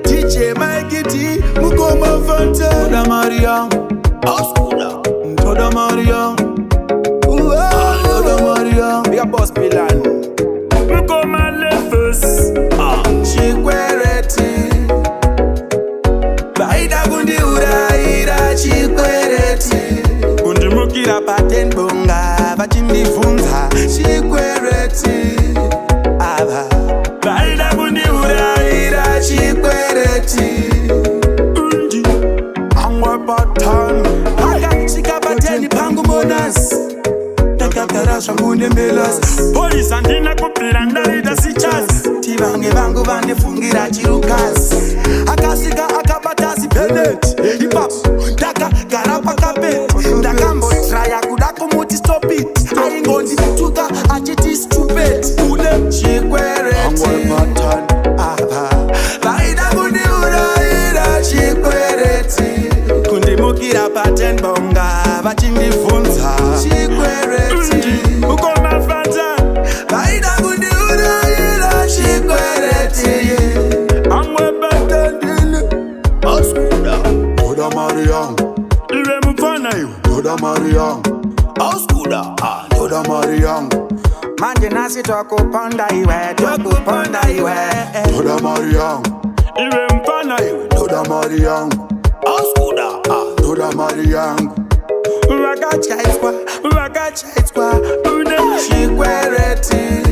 DJ Mikey T, Mukoma Fanta, Toda Mariang, Oscura, Toda Mariang, Toda Mariang, Big Boss Pilan, Mukoma Lefus, Chikwereti, Baida Gundi Uraira, Chikwereti, Gundimukira Paten Bunga, Vachindi Funza, Chikwereti, Baida Gundi Uraira, Chikwereti, Undi, Angwa Patan, Aga Chikapateni Pangu Monas, Takakarasha Munde Melas, Police Andina Kupiranda Rida Sichas, Tivange Vangu Vande Fungira Chirukas, Akasika Akabatasi Benet, Hip-Hop, Daka Garapa Kapet, Dakambo Traya Kudako Muti Stop It, Aingondi Tuka Achiti Stupid, Ule Chikwereti, Angwa Patan, Baida Gundi Uraira, Chikwereti, Kundimukira Paten Bonga, Vachindi Funza, Chikwereti, Mukoma Fanta, Baida Gundi Uraira, Chikwereti, Angwe Patendile, Oscura, Toda Mariang, Iwe Mufana yu, Toda Mariang, Oscura, Toda Mariang, Manje nasi twakupanda iwe, twakupanda iwe, Toda Mariang, Iwe Mufana yu, Toda Mariang, Oscura, Toda Mariang, Ragachaitwa, Une Chikwereti,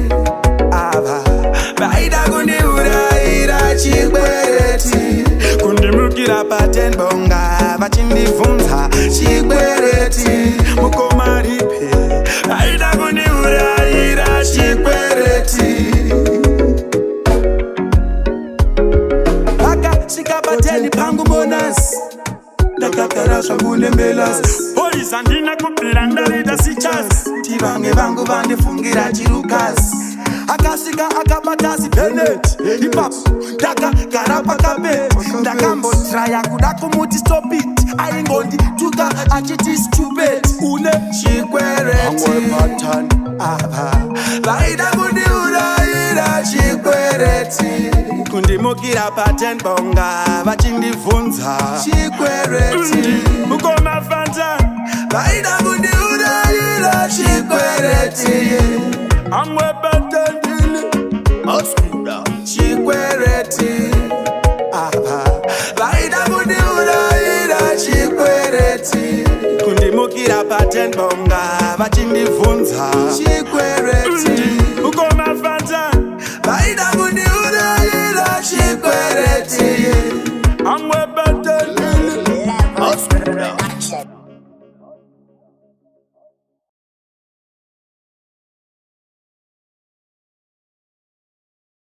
Baida Gundi Uraira, Chikwereti, Kundimukira Paten Bonga, Vachindi Funza, Chikwereti, Mukoma Ripe, Baida Gundi Uraira, Chikwereti, Aka Chikapateni Pangu Monas, Takakarasha Munde Melas, Police Andina Kupiranda Rida Sichas, Tivange Vangu Vande Fungira Chirukas, Akasika Akabatasi Benet, Hip-Hop, Daka Garapa Kapet, Dakambo Traya Kudako Muti Stop It, Aingondi Tuka Achiti Stupid, Ule Chikwereti, Angwa Patan, Baida Gundi Uraira, Chikwereti, Kundimukira Paten Bonga, Vachindi Funza, Chikwereti, Mukoma Fanta, Baida Gundi Uraira, Chikwereti, Angwe Patendile, Oscura, Chikwereti, Baida Gundi Uraira, Chikwereti, Kundimukira Paten Bonga, Vachindi Funza, Chikwereti, Mukoma Fanta, Baida Gundi Uraira, Chikwereti, Angwe Patendile, Oscura.